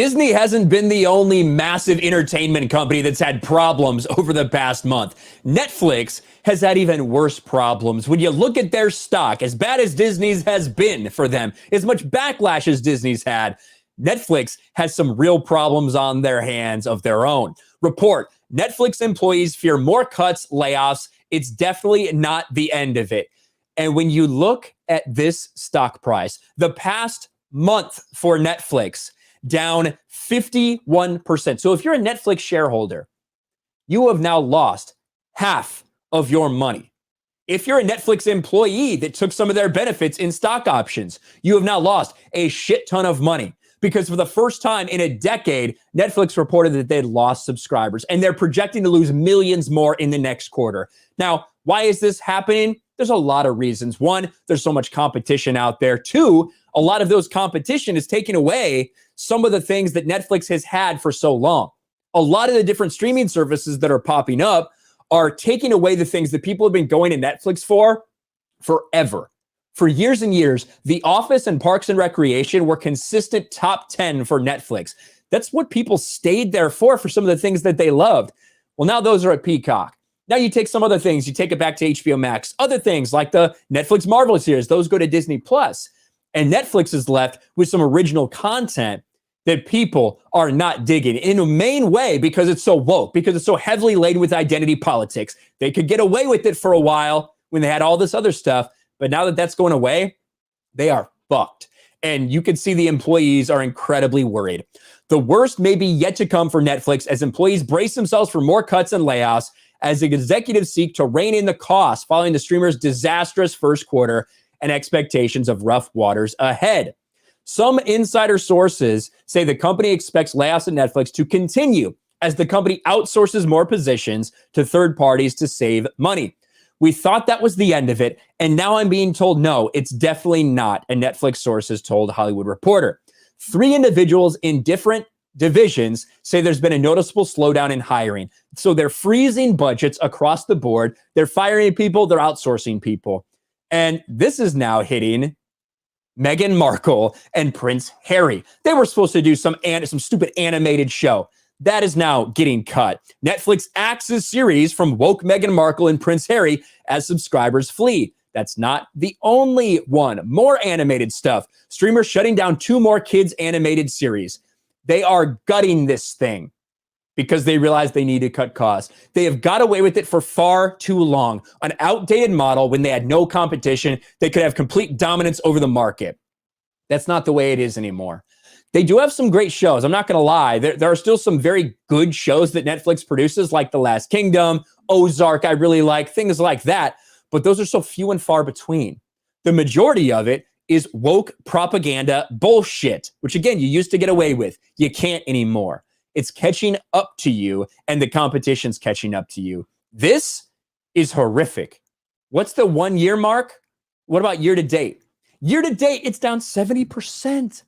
Disney hasn't been the only massive entertainment company that's had problems over the past month. Netflix has had even worse problems. When you look at their stock, as bad as Disney's has been for them, as much backlash as Disney's had, Netflix has some real problems on their hands of their own. Report, Netflix employees fear more cuts, layoffs. It's definitely not the end of it. And when you look at this stock price, the past month for Netflix, down 51%. So if you're a Netflix shareholder, you have now lost half of your money. If you're a Netflix employee that took some of their benefits in stock options, you have now lost a shit ton of money. Because for the first time in a decade, Netflix reported that they'd lost subscribers, and they're projecting to lose millions more in the next quarter. Now, why is this happening? There's a lot of reasons. One, there's so much competition out there. Two, a lot of those competition is taking away some of the things that Netflix has had for so long. A lot of the different streaming services that are popping up are taking away the things that people have been going to Netflix for forever. For years and years, The Office and Parks and Recreation were consistent top 10 for Netflix. That's what people stayed there for some of the things that they loved. Well, now those are at Peacock. Now you take some other things, you take it back to HBO Max. Other things like the Netflix Marvel series, those go to Disney Plus. And Netflix is left with some original content that people are not digging in a main way because it's so woke, because it's so heavily laden with identity politics. They could get away with it for a while when they had all this other stuff. But now that that's going away, they are fucked. And you can see the employees are incredibly worried. The worst may be yet to come for Netflix as employees brace themselves for more cuts and layoffs as executives seek to rein in the costs following the streamer's disastrous first quarter and expectations of rough waters ahead. Some insider sources say the company expects layoffs at Netflix to continue as the company outsources more positions to third parties to save money. We thought that was the end of it, and now I'm being told no, it's definitely not, a Netflix source has told Hollywood Reporter. 3 individuals in different divisions say there's been a noticeable slowdown in hiring. So they're freezing budgets across the board. They're firing people, they're outsourcing people. And this is now hitting Meghan Markle and Prince Harry. They were supposed to do some stupid animated show. That is now getting cut. Netflix axes series from woke Meghan Markle and Prince Harry as subscribers flee. That's not the only one. More animated stuff. Streamers shutting down 2 more kids animated series. They are gutting this thing because they realize they need to cut costs. They have got away with it for far too long. An outdated model when they had no competition, they could have complete dominance over the market. That's not the way it is anymore. They do have some great shows. I'm not going to lie. There are still some very good shows that Netflix produces, like The Last Kingdom, Ozark, I really like, things like that. But those are so few and far between. The majority of it is woke propaganda bullshit, which again, you used to get away with. You can't anymore. It's catching up to you, and the competition's catching up to you. This is horrific. What's the 1-year mark? What about year to date? Year to date, it's down 70%.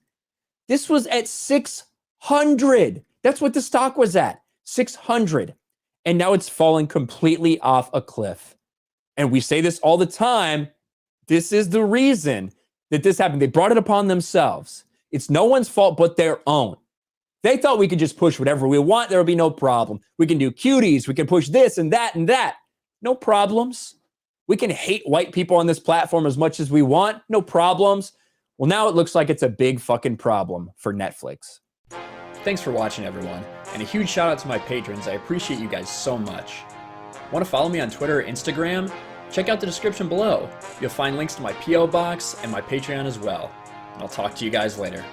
This was at 600. That's what the stock was at, 600. And now it's falling completely off a cliff. And we say this all the time. This is the reason that this happened. They brought it upon themselves. It's no one's fault but their own. They thought we could just push whatever we want. There will be no problem. We can do cuties. We can push this and that and that. No problems. We can hate white people on this platform as much as we want. No problems. Well, now it looks like it's a big fucking problem for Netflix. Thanks for watching, everyone. And a huge shout out to my patrons. I appreciate you guys so much. Want to follow me on Twitter or Instagram? Check out the description below. You'll find links to my P.O. box and my Patreon as well. And I'll talk to you guys later.